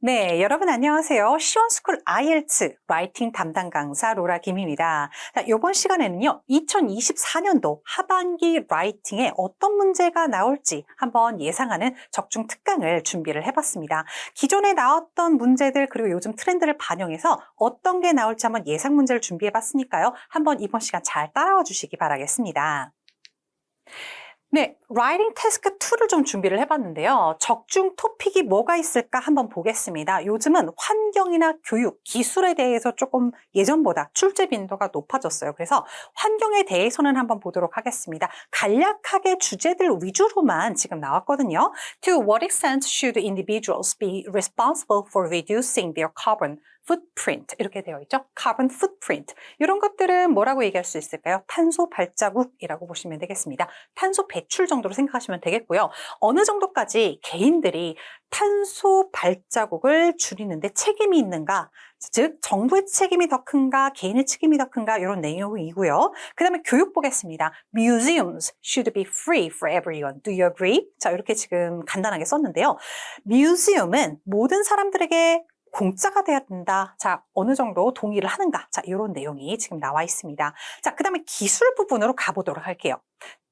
네, 여러분 안녕하세요. 시원스쿨 IELTS 라이팅 담당 강사 로라 김입니다. 자, 이번 시간에는요, 2024년도 하반기 라이팅에 어떤 문제가 나올지 한번 예상하는 적중 특강을 준비를 해봤습니다. 기존에 나왔던 문제들 그리고 요즘 트렌드를 반영해서 어떤 게 나올지 한번 예상 문제를 준비해봤으니까요. 한번 이번 시간 잘 따라와 주시기 바라겠습니다. 네, 라이팅 태스크 2를 좀 준비를 해봤는데요. 적중 토픽이 뭐가 있을까 한번 보겠습니다. 요즘은 환경이나 교육, 기술에 대해서 조금 예전보다 출제 빈도가 높아졌어요. 그래서 환경에 대해서는 한번 보도록 하겠습니다. 간략하게 주제들 위주로만 지금 나왔거든요. To what extent should individuals be responsible for reducing their carbon footprint 이렇게 되어 있죠. carbon footprint 이런 것들은 뭐라고 얘기할 수 있을까요? 탄소 발자국이라고 보시면 되겠습니다. 탄소 배출 정도로 생각하시면 되겠고요. 어느 정도까지 개인들이 탄소 발자국을 줄이는데 책임이 있는가? 즉 정부의 책임이 더 큰가? 개인의 책임이 더 큰가? 이런 내용이고요. 그 다음에 교육 보겠습니다. Museums should be free for everyone. Do you agree? 자, 이렇게 지금 간단하게 썼는데요. 뮤지엄은 모든 사람들에게 공짜가 돼야 된다. 자, 어느 정도 동의를 하는가? 자, 이런 내용이 지금 나와 있습니다. 자, 그 다음에 기술 부분으로 가보도록 할게요.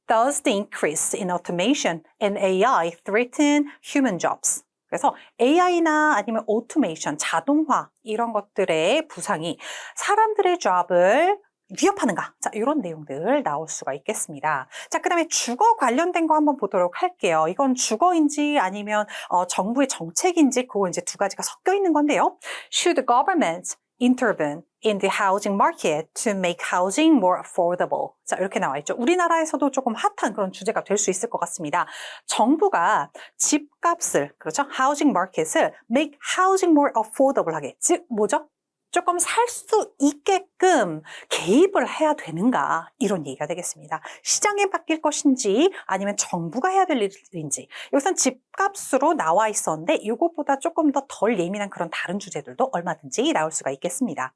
Does the increase in automation and AI threaten human jobs? 그래서 AI나 아니면 오토메이션, 자동화 이런 것들의 부상이 사람들의 job을 위협하는가? 자, 이런 내용들 나올 수가 있겠습니다. 자, 그 다음에 주거 관련된 거 한번 보도록 할게요. 이건 주거인지 아니면 정부의 정책인지 그거 이제 두 가지가 섞여 있는 건데요. Should government intervene in the housing market to make housing more affordable? 자, 이렇게 나와 있죠. 우리나라에서도 조금 핫한 그런 주제가 될 수 있을 것 같습니다. 정부가 집값을, 그렇죠? housing market을 make housing more affordable 하게. 즉, 뭐죠? 조금 살 수 있게끔 개입을 해야 되는가 이런 얘기가 되겠습니다. 시장에 맡길 것인지 아니면 정부가 해야 될 일인지 여기선 집값으로 나와 있었는데 이것보다 조금 더 덜 예민한 그런 다른 주제들도 얼마든지 나올 수가 있겠습니다.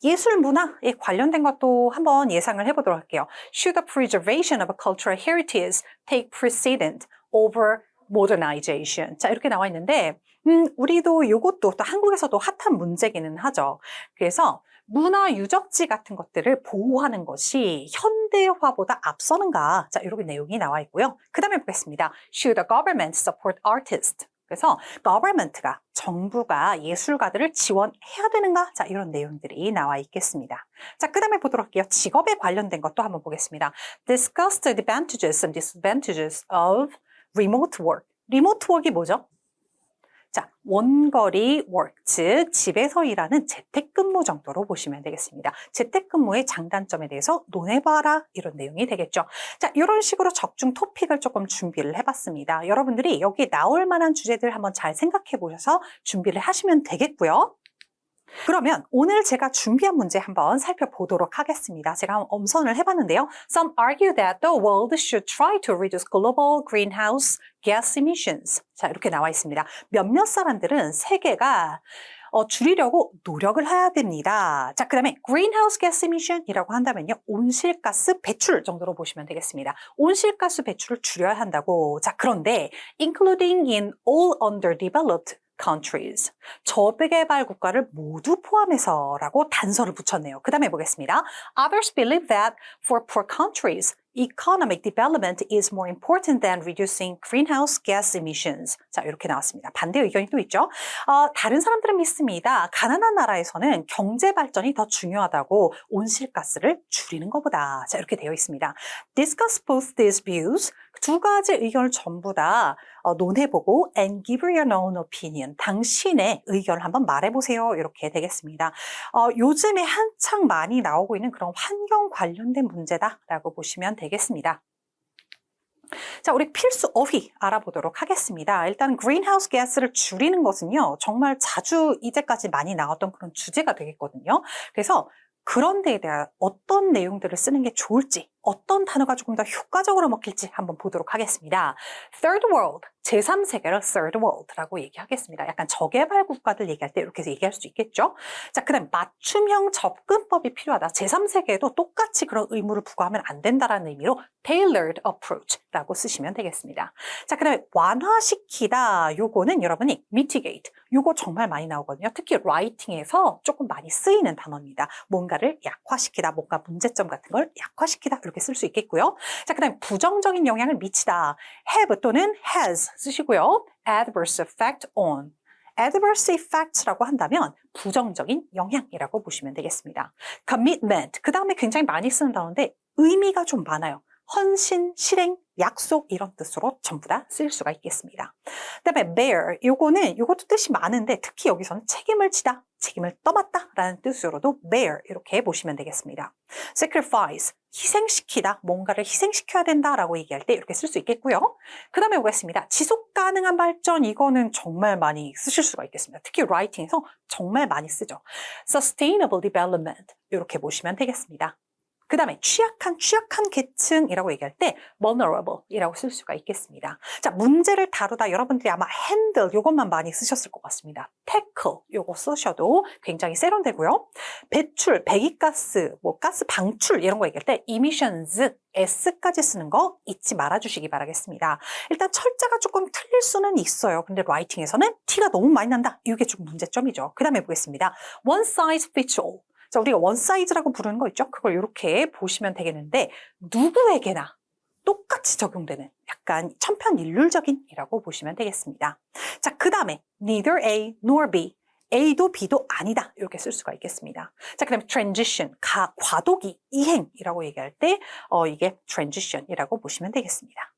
예술 문화에 관련된 것도 한번 예상을 해보도록 할게요. Should the preservation of a cultural heritage take precedent over modernization? 자, 이렇게 나와 있는데 우리도 이것도 또 한국에서도 핫한 문제기는 하죠. 그래서 문화 유적지 같은 것들을 보호하는 것이 현대화보다 앞서는가? 자, 이렇게 내용이 나와 있고요. 그 다음에 보겠습니다. Should the government support artists? 그래서 government가, 정부가 예술가들을 지원해야 되는가? 자, 이런 내용들이 나와 있겠습니다. 자, 그 다음에 보도록 할게요. 직업에 관련된 것도 한번 보겠습니다. Discuss the advantages and disadvantages of remote work. 리모트 워크이 뭐죠? 자, 원거리 work, 즉 집에서 일하는 재택근무 정도로 보시면 되겠습니다. 재택근무의 장단점에 대해서 논해봐라 이런 내용이 되겠죠. 자, 이런 식으로 적중 토픽을 조금 준비를 해봤습니다. 여러분들이 여기 나올 만한 주제들 한번 잘 생각해 보셔서 준비를 하시면 되겠고요. 그러면 오늘 제가 준비한 문제 한번 살펴보도록 하겠습니다. 제가 한번 엄선을 해봤는데요. Some argue that the world should try to reduce global greenhouse gas emissions. 자, 이렇게 나와 있습니다. 몇몇 사람들은 세계가 줄이려고 노력을 해야 됩니다. 자, 그 다음에 greenhouse gas emission이라고 한다면요. 온실가스 배출 정도로 보시면 되겠습니다. 온실가스 배출을 줄여야 한다고. 자, 그런데 including in all underdeveloped countries. 저개발 국가를 모두 포함해서라고 단서를 붙였네요. 그 다음에 보겠습니다. Others believe that for poor countries, economic development is more important than reducing greenhouse gas emissions. 자, 이렇게 나왔습니다. 반대 의견이 또 있죠. 다른 사람들은 믿습니다. 가난한 나라에서는 경제 발전이 더 중요하다고 온실가스를 줄이는 것보다. 자, 이렇게 되어 있습니다. Discuss both these views. 두 가지 의견을 전부 다 논해보고 and give your own opinion. 당신의 의견을 한번 말해보세요. 이렇게 되겠습니다. 요즘에 한창 많이 나오고 있는 그런 환경 관련된 문제다라고 보시면 되겠습니다. 자, 우리 필수 어휘 알아보도록 하겠습니다. 일단 greenhouse gas를 줄이는 것은요. 정말 자주 이제까지 많이 나왔던 그런 주제가 되겠거든요. 그래서 그런 데에 대한 어떤 내용들을 쓰는 게 좋을지 어떤 단어가 조금 더 효과적으로 먹힐지 한번 보도록 하겠습니다. Third World, 제3세계를 Third World라고 얘기하겠습니다. 약간 저개발 국가들 얘기할 때 이렇게 얘기할 수 있겠죠. 자, 그다음 맞춤형 접근법이 필요하다. 제3세계에도 똑같이 그런 의무를 부과하면 안 된다라는 의미로 Tailored Approach라고 쓰시면 되겠습니다. 자, 그다음에 완화시키다. 요거는 여러분이 mitigate. 요거 정말 많이 나오거든요. 특히 라이팅에서 조금 많이 쓰이는 단어입니다. 뭔가를 약화시키다, 뭔가 문제점 같은 걸 약화시키다 이렇게 쓸 수 있겠고요. 자, 그다음에 부정적인 영향을 미치다. have 또는 has 쓰시고요. adverse effect on. adverse effects라고 한다면 부정적인 영향이라고 보시면 되겠습니다. commitment. 그 다음에 굉장히 많이 쓰는 단어인데 의미가 좀 많아요. 헌신, 실행, 약속 이런 뜻으로 전부 다 쓸 수가 있겠습니다. 그다음에 bear, 요것도 뜻이 많은데 특히 여기서는 책임을 지다, 책임을 떠맡다 라는 뜻으로도 bear 이렇게 보시면 되겠습니다. sacrifice, 희생시키다, 뭔가를 희생시켜야 된다라고 얘기할 때 이렇게 쓸 수 있겠고요. 그 다음에 보겠습니다. 지속 가능한 발전, 이거는 정말 많이 쓰실 수가 있겠습니다. 특히 라이팅에서 정말 많이 쓰죠. sustainable development 이렇게 보시면 되겠습니다. 그 다음에 취약한 계층이라고 얘기할 때 vulnerable이라고 쓸 수가 있겠습니다. 자, 문제를 다루다 여러분들이 아마 handle 요것만 많이 쓰셨을 것 같습니다. tackle 요거 쓰셔도 굉장히 세련되고요. 배출, 배기가스, 가스 방출 이런 거 얘기할 때 emissions, S까지 쓰는 거 잊지 말아주시기 바라겠습니다. 일단 철자가 조금 틀릴 수는 있어요. 근데 라이팅에서는 T가 너무 많이 난다. 이게 좀 문제점이죠. 그 다음에 보겠습니다. one size fits all. 자, 우리가 원 사이즈라고 부르는 거 있죠? 그걸 이렇게 보시면 되겠는데 누구에게나 똑같이 적용되는 약간 천편일률적인이라고 보시면 되겠습니다. 자, 그 다음에 neither A nor B. A도 B도 아니다. 이렇게 쓸 수가 있겠습니다. 자, 그 다음에 transition, 과도기, 이행이라고 얘기할 때 이게 transition이라고 보시면 되겠습니다.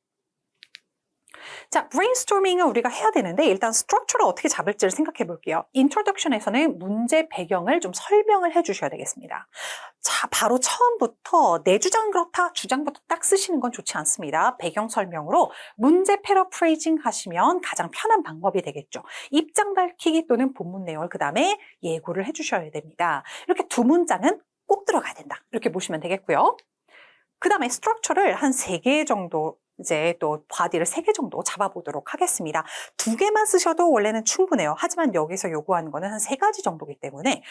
자, brainstorming을 우리가 해야 되는데 일단 스트럭처를 어떻게 잡을지를 생각해 볼게요. introduction에서는 문제 배경을 좀 설명을 해 주셔야 되겠습니다. 자, 바로 처음부터 내 주장은 그렇다, 주장부터 딱 쓰시는 건 좋지 않습니다. 배경 설명으로 문제 패러프레이징 하시면 가장 편한 방법이 되겠죠. 입장 밝히기 또는 본문 내용을 그 다음에 예고를 해 주셔야 됩니다. 이렇게 두 문장은 꼭 들어가야 된다. 이렇게 보시면 되겠고요. 그 다음에 스트럭처를 한 3개 정도 이제 또 바디를 3개 정도 잡아보도록 하겠습니다. 2개만 쓰셔도 원래는 충분해요. 하지만 여기서 요구하는 거는 한 3가지 정도이기 때문에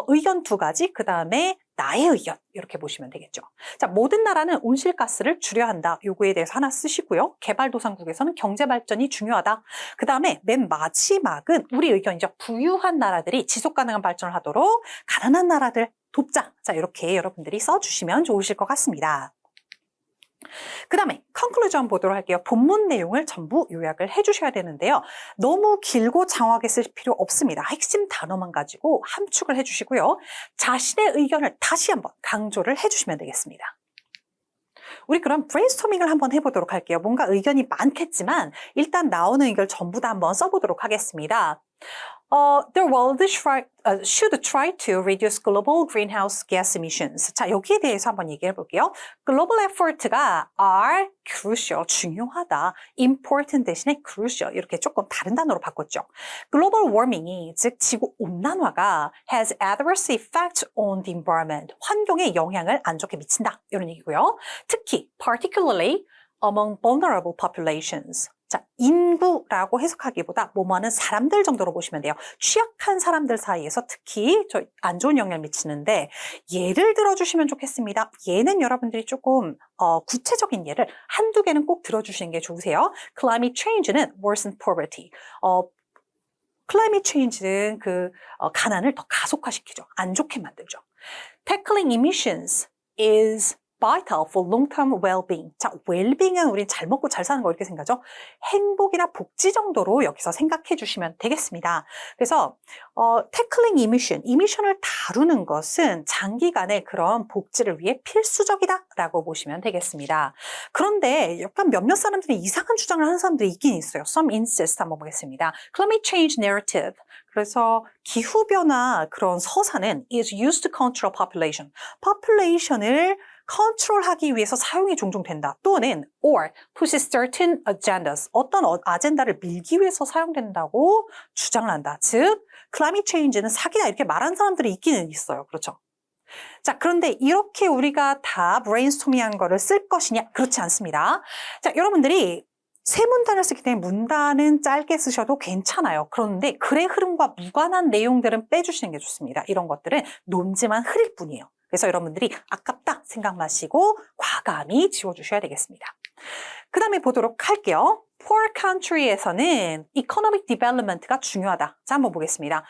의견 2가지, 그 다음에 나의 의견 이렇게 보시면 되겠죠. 자, 모든 나라는 온실가스를 줄여야 한다. 요거에 대해서 하나 쓰시고요. 개발도상국에서는 경제발전이 중요하다. 그 다음에 맨 마지막은 우리 의견이죠. 부유한 나라들이 지속가능한 발전을 하도록 가난한 나라들 돕자. 자, 이렇게 여러분들이 써주시면 좋으실 것 같습니다. 그 다음에 conclusion 보도록 할게요. 본문 내용을 전부 요약을 해주셔야 되는데요. 너무 길고 장황하게 쓸 필요 없습니다. 핵심 단어만 가지고 함축을 해주시고요. 자신의 의견을 다시 한번 강조를 해주시면 되겠습니다. 우리 그럼 브레인스토밍을 한번 해보도록 할게요. 뭔가 의견이 많겠지만 일단 나오는 의견 전부 다 한번 써보도록 하겠습니다. The world should try to reduce global greenhouse gas emissions. 자, 여기에 대해서 한번 얘기해 볼게요. global effort가 are crucial, 중요하다. important 대신에 crucial, 이렇게 조금 다른 단어로 바꿨죠. global warming이, 즉 지구 온난화가 has adverse effect on the environment, 환경에 영향을 안 좋게 미친다. 이런 얘기고요. 특히 particularly among vulnerable populations. 자, 인구라고 해석하기보다 뭐뭐하는 사람들 정도로 보시면 돼요. 취약한 사람들 사이에서 특히 안 좋은 영향을 미치는데 예를 들어주시면 좋겠습니다. 예는 여러분들이 조금 구체적인 예를 한두 개는 꼭 들어주시는 게 좋으세요. Climate change는 worsen poverty. climate change는 가난을 더 가속화시키죠. 안 좋게 만들죠. Tackling emissions is vital for long-term well-being. 자, well-being은 우린 잘 먹고 잘 사는 거 이렇게 생각하죠. 행복이나 복지 정도로 여기서 생각해 주시면 되겠습니다. 그래서 tackling emission을 다루는 것은 장기간의 그런 복지를 위해 필수적이다라고 보시면 되겠습니다. 그런데 약간 몇몇 사람들이 이상한 주장을 하는 사람들이 있긴 있어요. Some insist 한번 보겠습니다. Climate change narrative. 그래서 기후변화 그런 서사는 is used to control population. population을 컨트롤하기 위해서 사용이 종종 된다. 또는 or pushes certain agendas. 어떤 아젠다를 밀기 위해서 사용된다고 주장을 한다. 즉, climate change는 사기다 이렇게 말하는 사람들이 있기는 있어요. 그렇죠? 자, 그런데 이렇게 우리가 다 브레인스토밍한 거를 쓸 것이냐? 그렇지 않습니다. 자, 여러분들이 세 문단을 쓰기 때문에 문단은 짧게 쓰셔도 괜찮아요. 그런데 글의 흐름과 무관한 내용들은 빼주시는 게 좋습니다. 이런 것들은 논지만 흐릴 뿐이에요. 그래서 여러분들이 아깝다 생각 마시고 과감히 지워주셔야 되겠습니다. 그 다음에 보도록 할게요. Poor country에서는 economic development가 중요하다. 자, 한번 보겠습니다.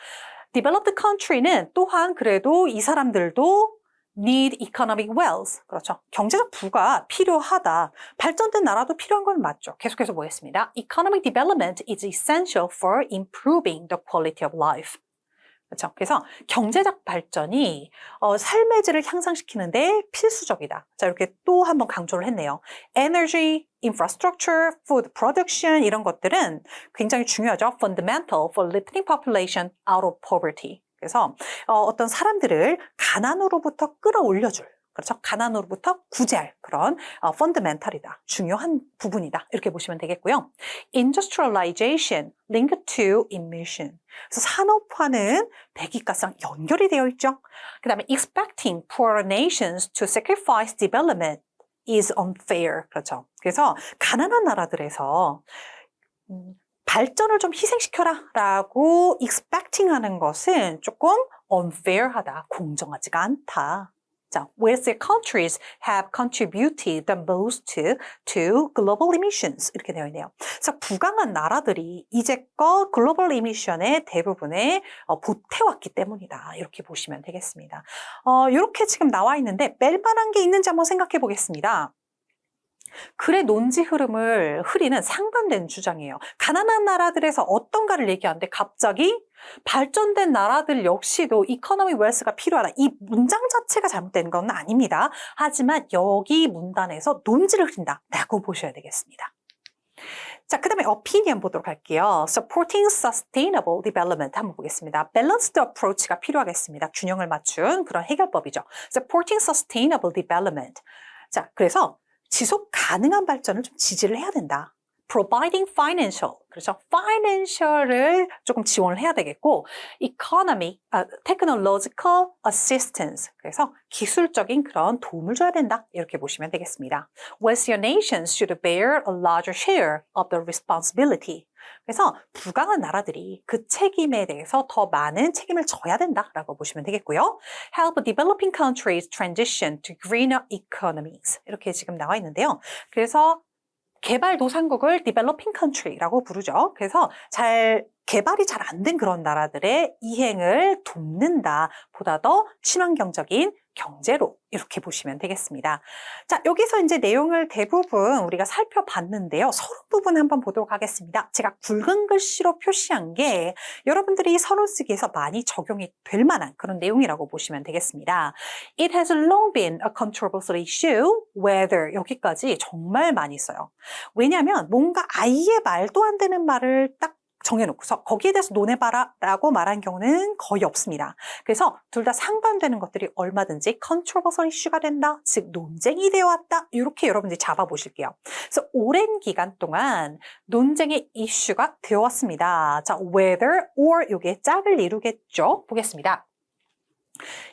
Developed country는 또한 그래도 이 사람들도 need economic wealth. 그렇죠. 경제적 부가 필요하다. 발전된 나라도 필요한 건 맞죠. 계속해서 보겠습니다. Economic development is essential for improving the quality of life. 그렇죠. 그래서 경제적 발전이 삶의 질을 향상시키는데 필수적이다. 자, 이렇게 또 한번 강조를 했네요. Energy, infrastructure, food production 이런 것들은 굉장히 중요하죠. Fundamental for lifting population out of poverty. 그래서 어떤 사람들을 가난으로부터 끌어올려줄, 그렇죠? 가난으로부터 구제할 그런 fundamental이다. 중요한 부분이다. 이렇게 보시면 되겠고요. Industrialization, linked to emission. 그래서 산업화는 배기가스랑 연결이 되어 있죠. 그 다음에 expecting poor nations to sacrifice development is unfair. 그렇죠. 그래서 가난한 나라들에서 발전을 좀 희생시켜라 라고 expecting 하는 것은 조금 unfair하다. 공정하지가 않다. 자, wealthy countries have contributed the most to global emissions. 이렇게 되어 있네요. 그래서 부강한 나라들이 이제껏 글로벌 이미션의 대부분에 보태왔기 때문이다. 이렇게 보시면 되겠습니다. 이렇게 지금 나와 있는데 뺄만한 게 있는지 한번 생각해 보겠습니다. 글의 논지 흐름을 흐리는 상반된 주장이에요. 가난한 나라들에서 어떤가를 얘기하는데 갑자기 발전된 나라들 역시도 이코노미 웰스가 필요하다. 이 문장 자체가 잘못된 건 아닙니다. 하지만 여기 문단에서 논지를 흐린다라고 보셔야 되겠습니다. 자, 그 다음에 opinion 보도록 할게요. Supporting sustainable development 한번 보겠습니다. Balanced approach가 필요하겠습니다. 균형을 맞춘 그런 해결법이죠. Supporting sustainable development. 자, 그래서 지속 가능한 발전을 좀 지지를 해야 된다. Providing financial, 그렇죠? Financial을 조금 지원을 해야 되겠고, Economy, Technological Assistance, 그래서 기술적인 그런 도움을 줘야 된다. 이렇게 보시면 되겠습니다. Wealthier nations should bear a larger share of the responsibility. 그래서 부강한 나라들이 그 책임에 대해서 더 많은 책임을 져야 된다라고 보시면 되겠고요. Help developing countries transition to greener economies. 이렇게 지금 나와 있는데요. 그래서 개발도상국을 developing country라고 부르죠. 그래서 개발이 잘 안 된 그런 나라들의 이행을 돕는다. 보다 더 친환경적인 경제로 이렇게 보시면 되겠습니다. 자, 여기서 이제 내용을 대부분 우리가 살펴봤는데요. 서론 부분 한번 보도록 하겠습니다. 제가 굵은 글씨로 표시한 게 여러분들이 서론 쓰기에서 많이 적용이 될 만한 그런 내용이라고 보시면 되겠습니다. It has long been a controversial issue whether 여기까지 정말 많이 써요. 왜냐하면 뭔가 아예 말도 안 되는 말을 딱 정해놓고서 거기에 대해서 논해봐라 라고 말한 경우는 거의 없습니다. 그래서 둘 다 상반되는 것들이 얼마든지 controversial issue가 된다, 즉 논쟁이 되어왔다, 이렇게 여러분들이 잡아보실게요. 그래서 오랜 기간 동안 논쟁의 이슈가 되어왔습니다. 자, whether or 이게 짝을 이루겠죠? 보겠습니다.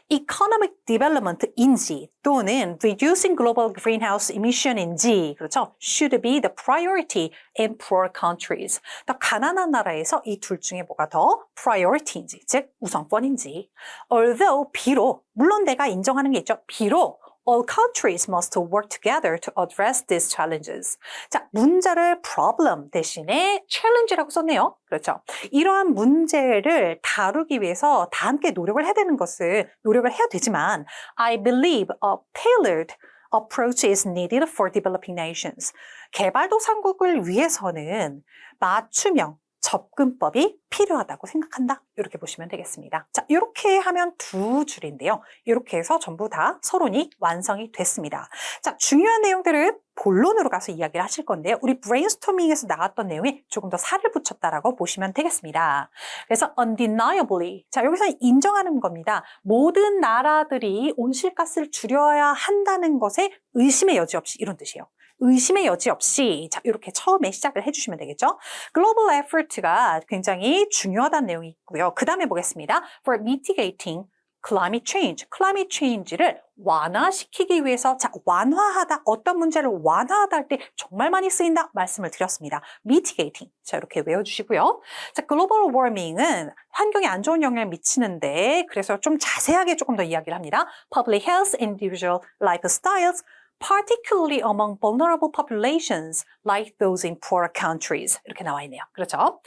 Economic development인지 또는 reducing global greenhouse emission인지 그렇죠? should be the priority in poor countries. 더 가난한 나라에서 이 둘 중에 뭐가 더 priority인지 즉 우선권인지. Although 비록 물론 내가 인정하는 게 있죠. 비록 all countries must work together to address these challenges. 자, 문제를 problem 대신에 challenge라고 썼네요. 그렇죠. 이러한 문제를 다루기 위해서 다 함께 노력을 해야 되는 것을 노력을 해야 되지만 I believe a tailored approach is needed for developing nations. 개발도상국을 위해서는 맞춤형 접근법이 필요하다고 생각한다. 이렇게 보시면 되겠습니다. 자, 이렇게 하면 두 줄인데요. 이렇게 해서 전부 다 서론이 완성이 됐습니다. 자, 중요한 내용들은 본론으로 가서 이야기를 하실 건데요. 우리 브레인스토밍에서 나왔던 내용에 조금 더 살을 붙였다라고 보시면 되겠습니다. 그래서 undeniably. 자, 여기서 인정하는 겁니다. 모든 나라들이 온실가스를 줄여야 한다는 것에 의심의 여지 없이 이런 뜻이에요. 의심의 여지 없이 자 이렇게 처음에 시작을 해주시면 되겠죠. Global effort가 굉장히 중요하다는 내용이 있고요. 그 다음에 보겠습니다. For mitigating climate change. climate change를 완화시키기 위해서 자, 완화하다. 어떤 문제를 완화하다 할 때 정말 많이 쓰인다 말씀을 드렸습니다. mitigating. 자, 이렇게 외워주시고요. 자, global warming은 환경에 안 좋은 영향을 미치는데 그래서 좀 자세하게 조금 더 이야기를 합니다. public health, individual lifestyles, particularly among vulnerable populations like those in poorer countries. 이렇게 나와 있네요. 그렇죠?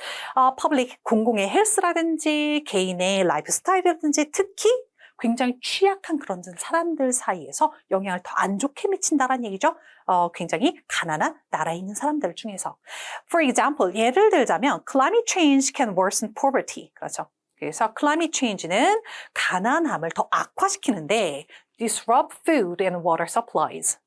public, 공공의 헬스라든지 개인의 라이프 스타일이라든지 특히 굉장히 취약한 그런 사람들 사이에서 영향을 더 안 좋게 미친다는 얘기죠. 굉장히 가난한 나라에 있는 사람들 중에서. For example, 예를 들자면 climate change can worsen poverty. 그렇죠. 그래서 climate change는 가난함을 더 악화시키는데 disrupt food and water supplies.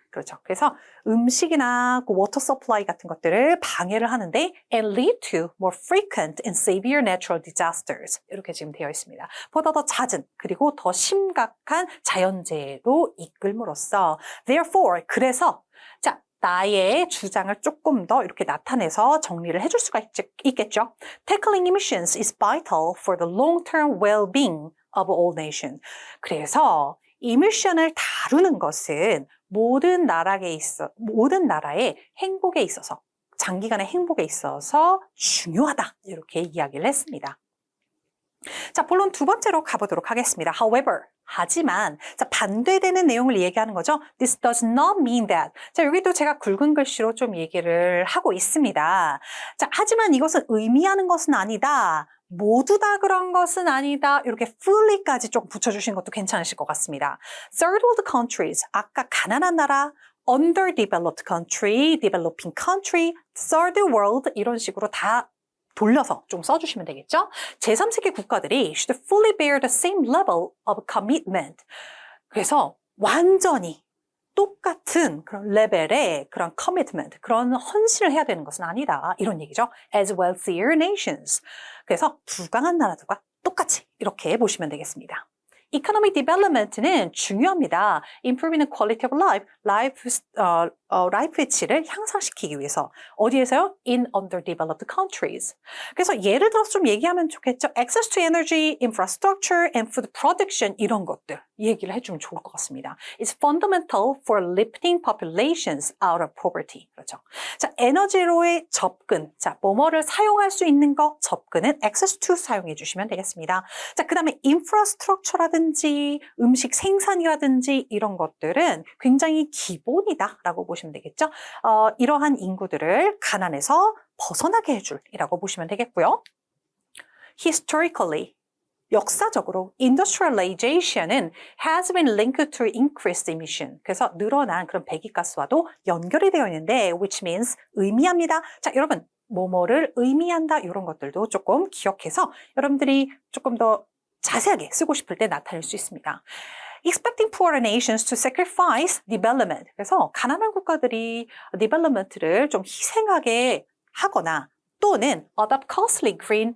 그렇죠. 그래서 음식이나 워터 서플라이 같은 것들을 방해를 하는데 and lead to more frequent and severe natural disasters. 이렇게 지금 되어 있습니다. 보다 더 잦은 그리고 더 심각한 자연재해로 이끌므로써 therefore 그래서 자 나의 주장을 조금 더 이렇게 나타내서 정리를 해줄 수가 있겠죠. Tackling emissions is vital for the long-term well-being of all nations. 그래서 이미션을 다루는 것은 모든 나라의 행복에 있어서, 장기간의 행복에 있어서 중요하다. 이렇게 이야기를 했습니다. 자, 본론 두 번째로 가보도록 하겠습니다. However, 하지만, 자, 반대되는 내용을 얘기하는 거죠. This does not mean that. 자, 여기도 제가 굵은 글씨로 좀 얘기를 하고 있습니다. 자, 하지만 이것은 의미하는 것은 아니다. 모두 다 그런 것은 아니다. 이렇게 fully까지 좀 붙여주신 것도 괜찮으실 것 같습니다. Third world countries, 아까 가난한 나라, underdeveloped country, developing country, third world 이런 식으로 다 돌려서 좀 써주시면 되겠죠? 제3세계 국가들이 should fully bear the same level of commitment. 그래서 완전히 똑같은 그런 레벨의 그런 commitment, 그런 헌신을 해야 되는 것은 아니다. 이런 얘기죠. As wealthier nations. 그래서 부강한 나라들과 똑같이 이렇게 보시면 되겠습니다. Economic development는 중요합니다. Improving the quality of life, 라이프의 질을 향상시키기 위해서. 어디에서요? In underdeveloped countries. 그래서 예를 들어서 좀 얘기하면 좋겠죠. Access to energy, infrastructure, and food production 이런 것들 얘기를 해주면 좋을 것 같습니다. It's fundamental for lifting populations out of poverty. 그렇죠. 자, 에너지로의 접근. 자, 뭐뭐를 사용할 수 있는 거 접근은 access to 사용해 주시면 되겠습니다. 자, 그 다음에 infrastructure라든지 음식 생산이라든지 이런 것들은 굉장히 기본이다라고 보시면 되겠죠. 이러한 인구들을 가난에서 벗어나게 해줄이라고 보시면 되겠고요. Historically, 역사적으로 industrialization은 has been linked to increased emission. 그래서 늘어난 그런 배기가스와도 연결이 되어 있는데 which means 의미합니다. 자, 여러분 뭐뭐를 의미한다 이런 것들도 조금 기억해서 여러분들이 조금 더 자세하게 쓰고 싶을 때 나타낼 수 있습니다. Expecting poorer nations to sacrifice development. 그래서 가난한 국가들이 development를 좀 희생하게 하거나 또는 adopt costly green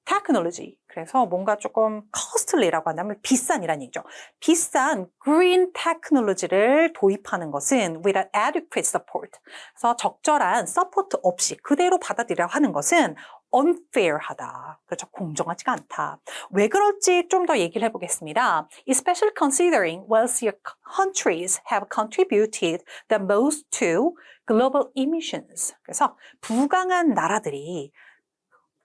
technology. 그래서 뭔가 조금 costly라고 한다면 비싼이란 얘기죠. 비싼 green technology를 도입하는 것은 without adequate support. 그래서 적절한 서포트 없이 그대로 받아들이려고 하는 것은 unfair하다. 그렇죠. 공정하지가 않다. 왜 그럴지 좀 더 얘기를 해보겠습니다. Especially considering wealthier countries have contributed the most to global emissions. 그래서 부강한 나라들이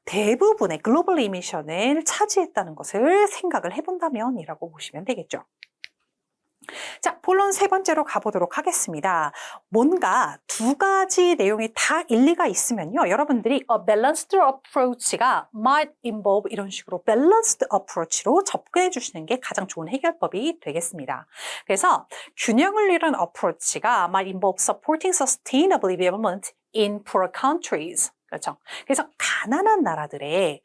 대부분의 글로벌 이미션을 차지했다는 것을 생각을 해본다면이라고 보시면 되겠죠. 자, 본론 세 번째로 가보도록 하겠습니다. 뭔가 두 가지 내용이 다 일리가 있으면요. 여러분들이 balanced approach가 might involve 이런 식으로 balanced approach로 접근해 주시는 게 가장 좋은 해결법이 되겠습니다. 그래서 균형을 이룬 approach가 might involve supporting sustainable development in poor countries. 그렇죠. 그래서 가난한 나라들의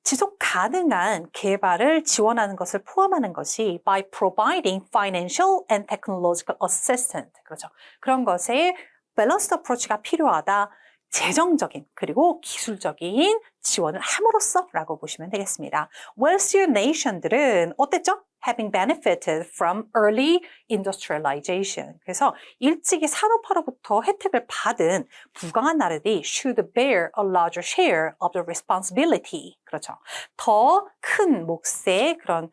지속 가능한 개발을 지원하는 것을 포함하는 것이 by providing financial and technological assistance. 그렇죠. 그런 것에 balanced approach가 필요하다. 재정적인 그리고 기술적인 지원을 함으로써 라고 보시면 되겠습니다. wealthier nation들은 어땠죠? having benefited from early industrialization. 그래서 일찍이 산업화로부터 혜택을 받은 부강한 나라들이 should bear a larger share of the responsibility. 그렇죠. 더 큰 몫의 그런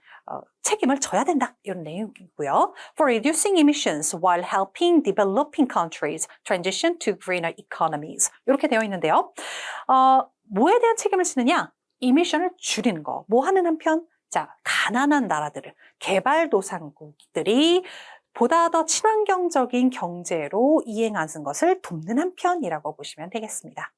책임을 져야 된다. 이런 내용이고요. For reducing emissions while helping developing countries transition to greener economies. 이렇게 되어 있는데요. 뭐에 대한 책임을 지느냐? 이미션을 줄이는 거. 뭐 하는 한편? 자, 가난한 나라들을, 개발도상국들이 보다 더 친환경적인 경제로 이행하는 것을 돕는 한편이라고 보시면 되겠습니다.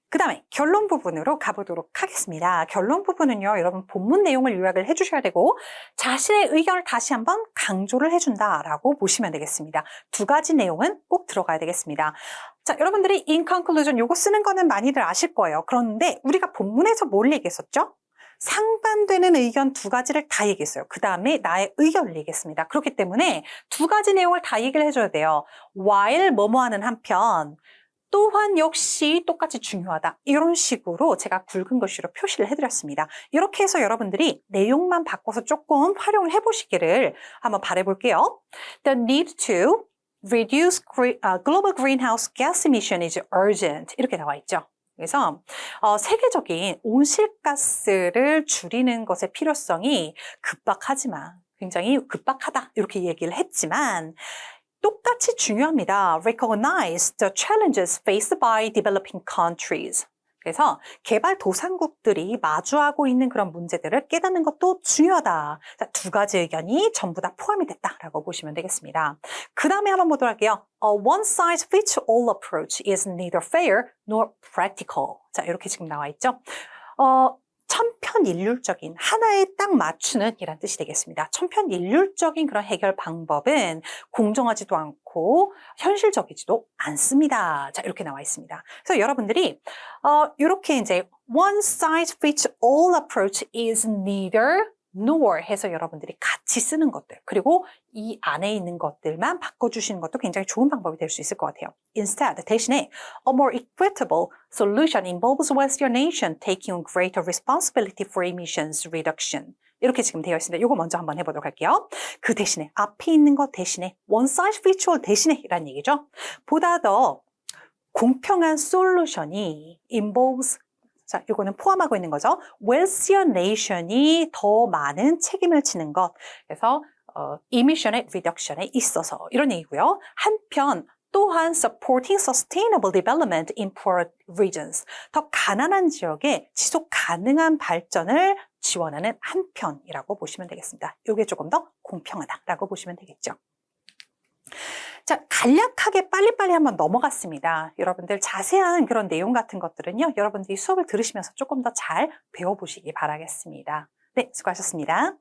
그 다음에 결론 부분으로 가보도록 하겠습니다. 결론 부분은요, 여러분 본문 내용을 요약을 해주셔야 되고 자신의 의견을 다시 한번 강조를 해준다라고 보시면 되겠습니다. 두 가지 내용은 꼭 들어가야 되겠습니다. 자, 여러분들이 in conclusion 요거 쓰는 거는 많이들 아실 거예요. 그런데 우리가 본문에서 뭘 얘기했었죠? 상반되는 의견 두 가지를 다 얘기했어요. 그 다음에 나의 의견을 얘기했습니다. 그렇기 때문에 두 가지 내용을 다 얘기를 해줘야 돼요. while 뭐뭐 하는 한편 또한 역시 똑같이 중요하다. 이런 식으로 제가 굵은 글씨로 표시를 해드렸습니다. 이렇게 해서 여러분들이 내용만 바꿔서 조금 활용을 해보시기를 한번 바라볼게요. The need to reduce global greenhouse gas emission is urgent. 이렇게 나와 있죠. 그래서 세계적인 온실가스를 줄이는 것의 필요성이 급박하지만 굉장히 급박하다. 이렇게 얘기를 했지만 똑같이 중요합니다. Recognize the challenges faced by developing countries. 그래서 개발도상국들이 마주하고 있는 그런 문제들을 깨닫는 것도 중요하다. 자, 두 가지 의견이 전부 다 포함이 됐다라고 보시면 되겠습니다. 그 다음에 한번 보도록 할게요. A one size fits all approach is neither fair nor practical. 자, 이렇게 지금 나와 있죠. 천편일률적인 하나에 딱 맞추는 이란 뜻이 되겠습니다. 천편일률적인 그런 해결 방법은 공정하지도 않고 현실적이지도 않습니다. 자, 이렇게 나와 있습니다. 그래서 여러분들이 이렇게 이제 one size fits all approach is neither nor 해서 여러분들이 같이 쓰는 것들 그리고 이 안에 있는 것들만 바꿔주시는 것도 굉장히 좋은 방법이 될 수 있을 것 같아요. Instead, 대신에 a more equitable solution involves Western nation taking on greater responsibility for emissions reduction. 이렇게 지금 되어 있습니다. 이거 먼저 한번 해보도록 할게요. 그 대신에 앞에 있는 것 대신에 one size fits all 대신에 이란 얘기죠. 보다 더 공평한 솔루션이 involves 자, 이거는 포함하고 있는 거죠. Wealthier nation이 더 많은 책임을 지는 것. 그래서 emission의 reduction에 있어서 이런 얘기고요. 한편 또한 supporting sustainable development in poor regions. 더 가난한 지역에 지속 가능한 발전을 지원하는 한편이라고 보시면 되겠습니다. 이게 조금 더 공평하다라고 보시면 되겠죠. 자, 간략하게 빨리빨리 한번 넘어갔습니다. 여러분들 자세한 그런 내용 같은 것들은요, 여러분들이 수업을 들으시면서 조금 더 잘 배워보시기 바라겠습니다. 네, 수고하셨습니다.